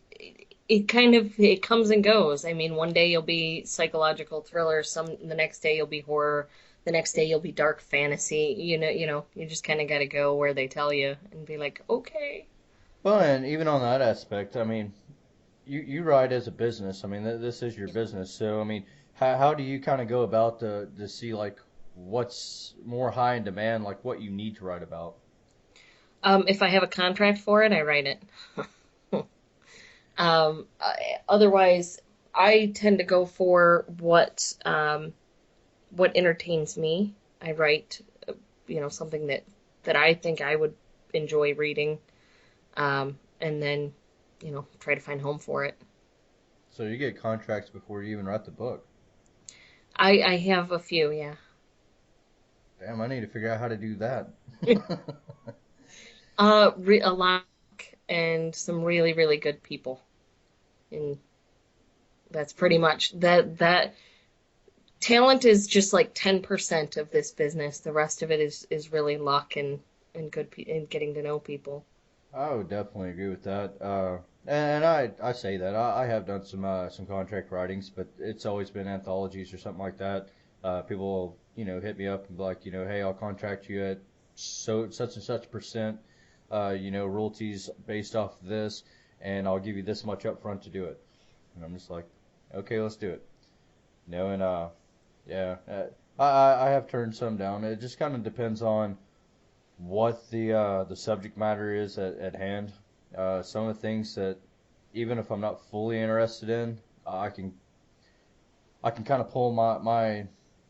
B: it comes and goes. I mean, one day you'll be psychological thriller, the next day you'll be horror, the next day you'll be dark fantasy. You just kind of got to go where they tell you and be like, okay.
A: well, and even on that aspect, I mean, you write as a business. I mean, this is your business. So I mean, how do you kind of go about to see like what's more high in demand, like what you need to write about?
B: If I have a contract for it, I write it. Otherwise, I tend to go for what entertains me. I write, something that I think I would enjoy reading, and then, try to find home for it.
A: So you get contracts before you even write the book.
B: I have a few, yeah.
A: Damn, I need to figure out how to do that.
B: A lot and some really, really good people. And that's pretty much that talent is just like 10% of this business. The rest of it is really luck and and getting to know people.
A: I would definitely agree with that. And I say that I have done some contract writings, but it's always been anthologies or something like that. People will, hit me up and be like, hey, I'll contract you at such and such percent, royalties based off of this, and I'll give you this much up front to do it. And I'm just like, okay, let's do it. And yeah, I have turned some down. It just kind of depends on what the subject matter is at hand. Some of the things that even if I'm not fully interested in, I can kind of pull my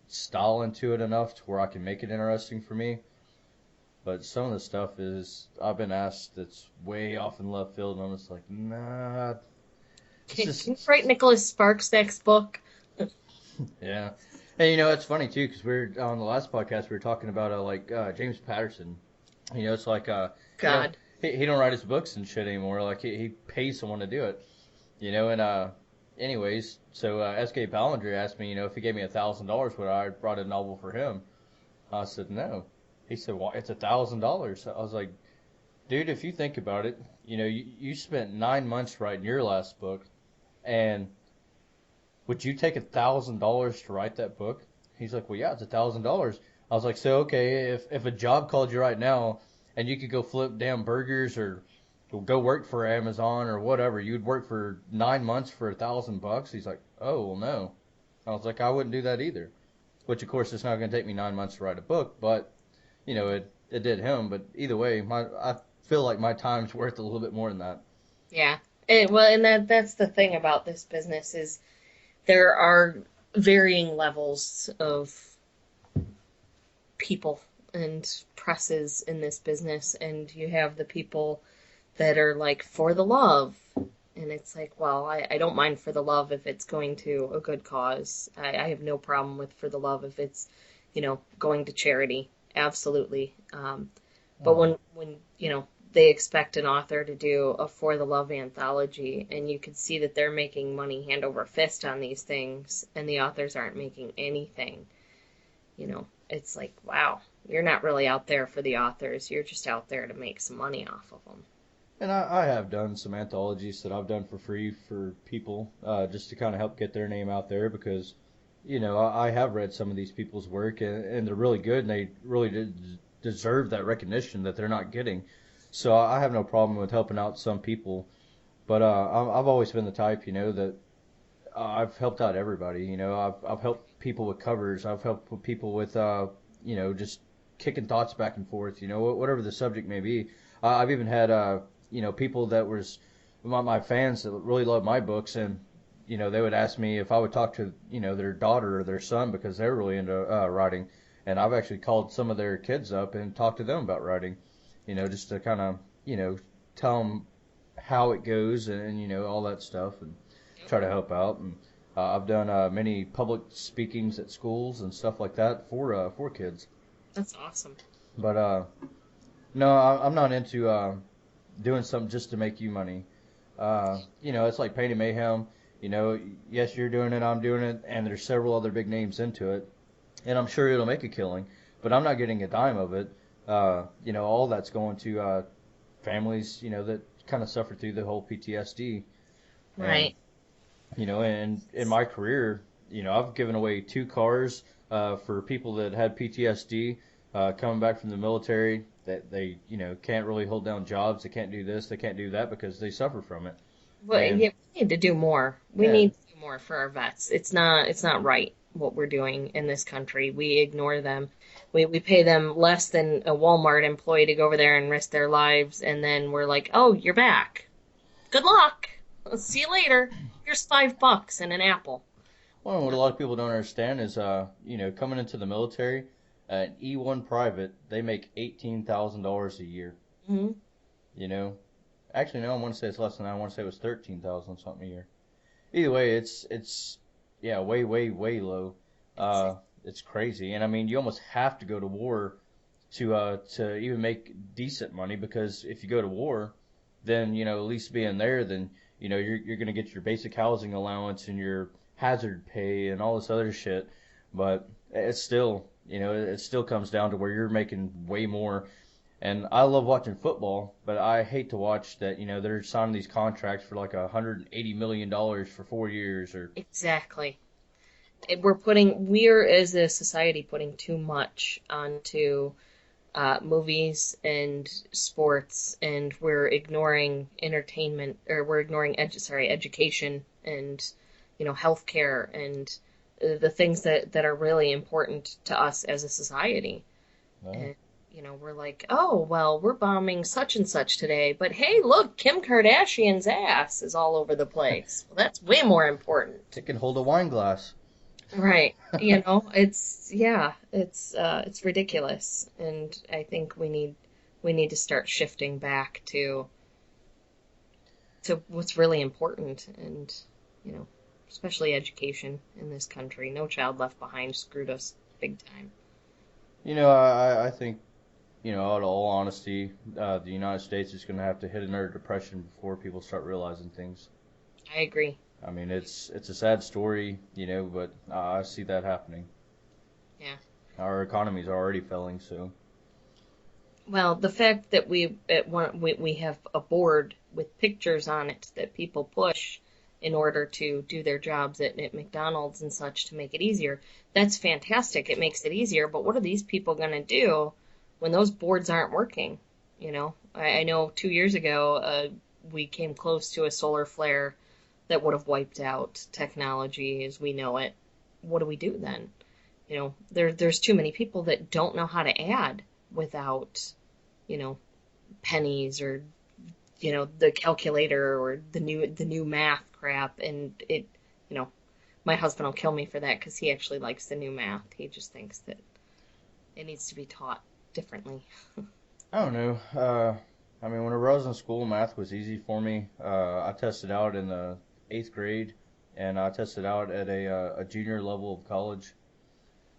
A: style into it enough to where I can make it interesting for me. But some of the stuff is I've been asked that's way off in left field, and I'm just like, nah, it's
B: Can you
A: just
B: write Nicholas Sparks' next book?
A: yeah. And it's funny too because we're on the last podcast we were talking about James Patterson. It's like you know,
B: God.
A: he don't write his books and shit anymore. Like he pays someone to do it. And anyways, so S.K. Ballinger asked me, if he gave me $1,000, would I write a novel for him? I said no. He said, well, it's $1,000. I was like, dude, if you think about it, you spent 9 months writing your last book, and would you take $1,000 to write that book? He's like, well, yeah, it's $1,000. I was like, so okay, if a job called you right now and you could go flip damn burgers or go work for Amazon or whatever, you'd work for 9 months for $1,000. He's like, oh well, no. I was like, I wouldn't do that either. Which of course it's not going to take me 9 months to write a book, but it did him. But either way, I feel like my time's worth a little bit more than that.
B: Yeah. And that's the thing about this business is there are varying levels of people and presses in this business, and you have the people that are like for the love, and it's like, well, I don't mind for the love if it's going to a good cause. I have no problem with for the love if it's going to charity, absolutely. But
A: Oh.
B: when they expect an author to do a for the love anthology, and you can see that they're making money hand over fist on these things, and the authors aren't making anything. It's like, wow, you're not really out there for the authors. You're just out there to make some money off of them.
A: And I have done some anthologies that I've done for free for people, just to kind of help get their name out there because, I have read some of these people's work and they're really good and they really deserve that recognition that they're not getting. So I have no problem with helping out some people. But I've always been the type, that I've helped out everybody. I've helped people with covers. I've helped people with, just kicking thoughts back and forth. Whatever the subject may be. I've even had, people that was my fans that really love my books, and they would ask me if I would talk to their daughter or their son because they're really into writing, and I've actually called some of their kids up and talked to them about writing, just to kind of tell them how it goes and all that stuff and try to help out. And I've done many public speakings at schools and stuff like that for kids.
B: That's awesome.
A: But no, I'm not into doing something just to make you money. It's like Painted Mayhem. Yes, you're doing it, I'm doing it, and there's several other big names into it, and I'm sure it'll make a killing, but I'm not getting a dime of it. All that's going to families, that kind of suffer through the whole PTSD, and
B: Right.
A: and in my career, I've given away 2 cars for people that had PTSD coming back from the military that they, can't really hold down jobs. They can't do this. They can't do that because they suffer from it.
B: Well,
A: And
B: yeah, we need to do more. We
A: yeah,
B: need to do more for our vets. It's not right what we're doing in this country. We ignore them. We pay them less than a Walmart employee to go over there and risk their lives, and then we're like, "Oh, you're back. Good luck. I'll see you later. Here's $5 and an apple."
A: well, what a lot of people don't understand is, coming into the military, an E1 private, they make $18,000 a year.
B: Hmm.
A: You know, actually no, I want to say it's less than that. I want to say it was 13,000 something a year. Either way, it's yeah, way low.
B: It's
A: It's crazy, and I mean, you almost have to go to war to even make decent money because if you go to war, then at least being there, then you're gonna get your basic housing allowance and your hazard pay and all this other shit. But it's still it still comes down to where you're making way more. And I love watching football, but I hate to watch that they're signing these contracts for like $180 million for 4 years or
B: exactly. We're as a society putting too much onto movies and sports, and we're ignoring entertainment, or we're ignoring education and healthcare and the things that are really important to us as a society.
A: no.
B: And we're like, oh well, we're bombing such and such today, but hey, look, Kim Kardashian's ass is all over the place. Well, that's way more important.
A: It can hold a wine glass.
B: Right. It's yeah, it's ridiculous. And I think we need to start shifting back to what's really important, and you know, especially education in this country. No Child Left Behind screwed us big time.
A: I think out of all honesty, the United States is going to have to hit another depression before people start realizing things.
B: I agree.
A: I mean, it's a sad story, but I see that happening.
B: Yeah.
A: Our economies are already failing, so
B: Well, the fact that we have a board with pictures on it that people push in order to do their jobs at McDonald's and such to make it easier, that's fantastic. It makes it easier, but what are these people going to do when those boards aren't working? I know 2 years ago, we came close to a solar flare that would have wiped out technology as we know it. What do we do then? There's too many people that don't know how to add without you know, pennies, or the calculator, or the new math crap. And my husband will kill me for that because he actually likes the new math. He just thinks that it needs to be taught differently.
A: I don't know. I mean, whenever I was in school, math was easy for me. I tested out in the eighth grade, and I tested out at a junior level of college,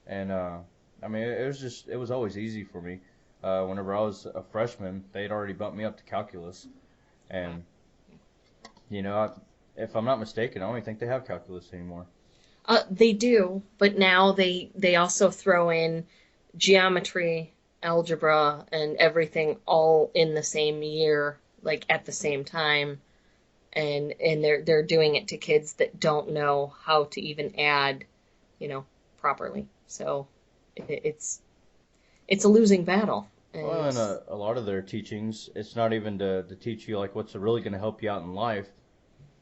A: and I mean, it was always easy for me. Whenever I was a freshman, they'd already bumped me up to calculus,
B: Wow.
A: and if I'm not mistaken, I don't even think they have calculus anymore.
B: They do, but now they also throw in geometry, algebra, and everything all in the same year, like at the same time. And they're doing it to kids that don't know how to even add, you know, properly. So it's a losing battle.
A: Well,
B: And
A: and a lot of their teachings, it's not even to teach you like what's really going to help you out in life.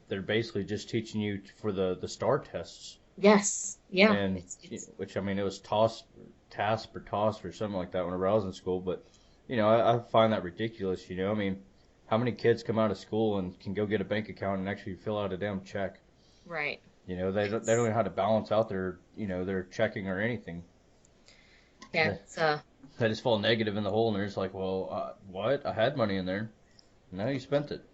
A: They're basically just teaching you for the STAR tests,
B: yes, yeah,
A: and
B: it's
A: which I mean it was TASP or TOS or something like that whenever I was in school. But I find that ridiculous. I mean, how many kids come out of school and can go get a bank account and actually fill out a damn check?
B: right.
A: They don't
B: It's
A: know how to balance out their checking or anything.
B: yeah,
A: They,
B: it's
A: they just fall negative in the hole, and they're just like, well, what? I had money in there. No, you spent it.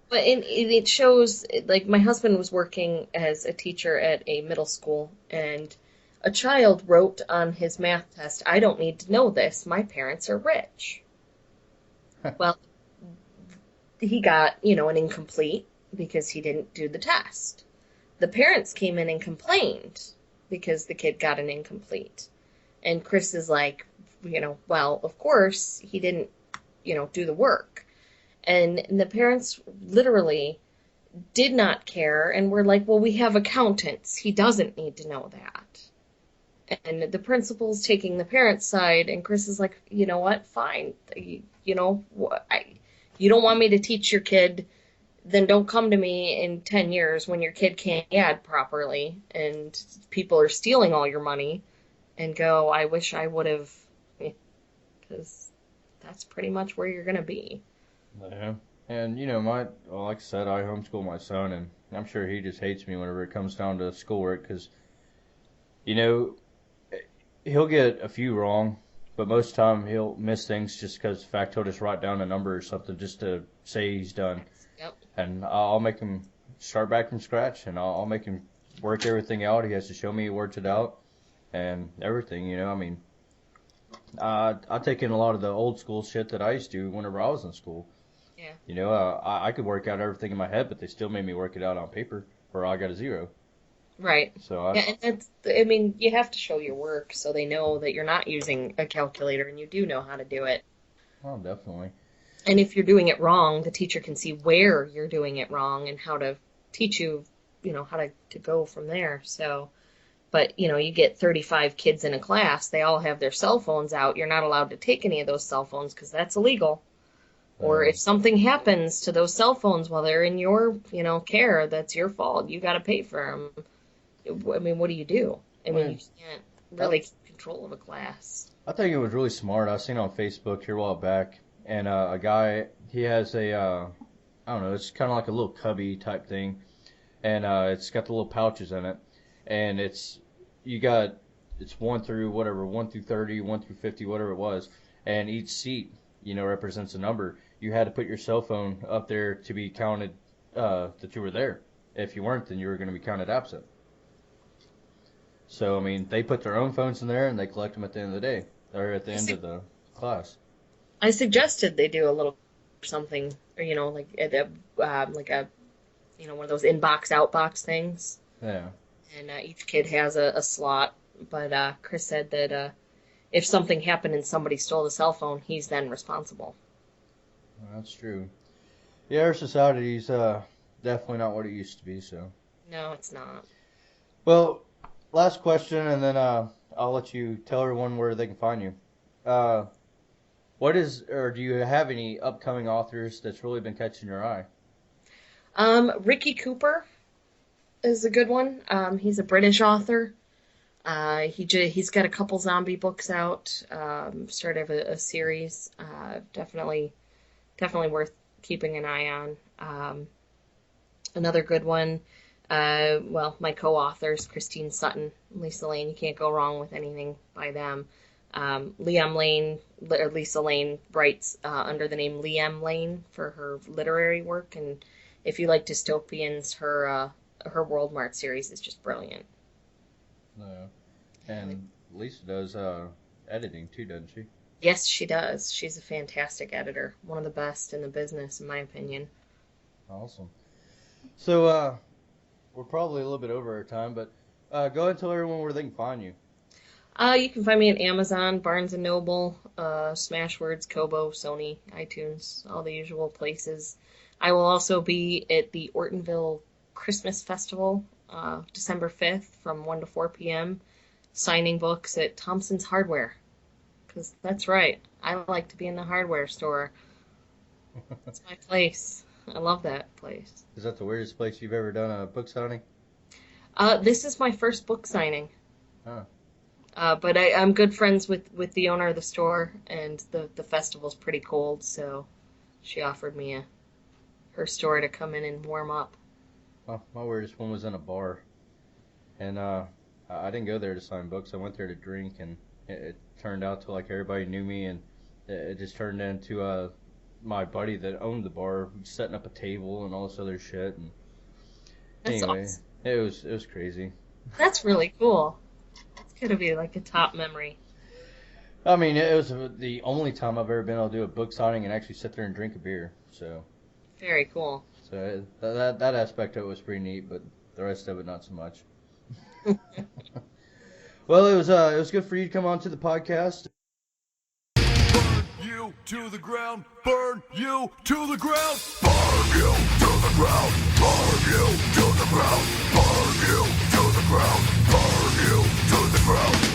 B: but it shows, like my husband was working as a teacher at a middle school, and a child wrote on his math test, "I don't need to know this. My parents are rich." Well, he got, an incomplete because he didn't do the test. The parents came in and complained because the kid got an incomplete. And Chris is like, well, of course he didn't, do the work. And the parents literally did not care and were like, well, we have accountants. He doesn't need to know that. And the principal's taking the parents' side, and Chris is like, you know what? Fine. You don't want me to teach your kid, then don't come to me in 10 years when your kid can't add properly and people are stealing all your money, and go, I wish I would have, because that's pretty much where you're going to be.
A: Yeah. And well, like I said, I homeschool my son, and I'm sure he just hates me whenever it comes down to schoolwork because you know he'll get a few wrong, but most of the time he'll miss things just because the fact he'll just write down a number or something just to say he's done.
B: Yep.
A: And I'll make him start back from scratch, and I'll make him work everything out. He has to show me he worked it out and everything, you know. I mean, I take in a lot of the old school shit that I used to whenever I was in school.
B: Yeah.
A: You know, I could work out everything in my head, but they still made me work it out on paper, or I got a 0.
B: Right.
A: So
B: Yeah, and I mean, you have to show your work so they know that you're not using a calculator and you do know how to do it.
A: oh, definitely.
B: And if you're doing it wrong, the teacher can see where you're doing it wrong and how to teach you, how to go from there. So, but, you get 35 kids in a class, they all have their cell phones out. You're not allowed to take any of those cell phones because that's illegal. Or if something happens to those cell phones while they're in your, care, that's your fault. You got to pay for them. I mean, what do you do? I mean, you can't really keep control of a class.
A: I think it was really smart. I seen on Facebook here a while back, and a guy, he has a, I don't know, it's kind of like a little cubby type thing, and it's got the little pouches in it, and it's 1 through whatever, 1 through 30, 1 through 50, whatever it was, and each seat, represents a number. You had to put your cell phone up there to be counted that you were there. If you weren't, then you were going to be counted absent. So, I mean, they put their own phones in there and they collect them at the end of the day, or at the end of the class.
B: I suggested they do a little something, or, like a one of those inbox, outbox things.
A: Yeah.
B: And each kid has a slot. But Chris said that if something happened and somebody stole the cell phone, he's then responsible.
A: Well, that's true. Yeah, our society's definitely not what it used to be, so.
B: No, it's not.
A: Well, last question, and then I'll let you tell everyone where they can find you. Do you have any upcoming authors that's really been catching your eye?
B: Ricky Cooper is a good one. He's a British author. He's got a couple zombie books out. Started a series. Definitely worth keeping an eye on. Another good one. My co-authors, Christine Sutton, Lisa Lane. You can't go wrong with anything by them. Lisa Lane writes under the name Liam Lane for her literary work, and if you like dystopians, her World Mart series is just brilliant.
A: No. And Lisa does editing too, doesn't she?
B: Yes, she does. She's a fantastic editor. One of the best in the business, in my opinion.
A: Awesome. So, we're probably a little bit over our time, but go ahead and tell everyone where they can find you.
B: You can find me at Amazon, Barnes & Noble, Smashwords, Kobo, Sony, iTunes, all the usual places. I will also be at the Ortonville Christmas Festival, December 5th from 1 to 4 p.m., signing books at Thompson's Hardware. Because that's right, I like to be in the hardware store. It's my place. I love that place.
A: Is that the weirdest place you've ever done a book signing?
B: This is my first book signing.
A: Huh.
B: But I'm good friends with the owner of the store, and the festival's pretty cold, so she offered me her store to come in and warm up.
A: Well, my weirdest one was in a bar, and I didn't go there to sign books. I went there to drink, and it turned out to like everybody knew me, and it just turned into my buddy that owned the bar setting up a table and all this other shit. And
B: That's
A: anyway,
B: awesome.
A: it was crazy.
B: That's really cool. It's gonna be like a top memory.
A: I mean, it was the only time I've ever been able to do a book signing and actually sit there and drink a beer. So
B: Very cool.
A: So that aspect of it was pretty neat, but the rest of it not so much. Well, it was good for you to come on to the podcast.
C: Burn you to the ground, burn you to the ground, burn you to the ground, burn you to the ground, burn you to the ground, burn you to the ground.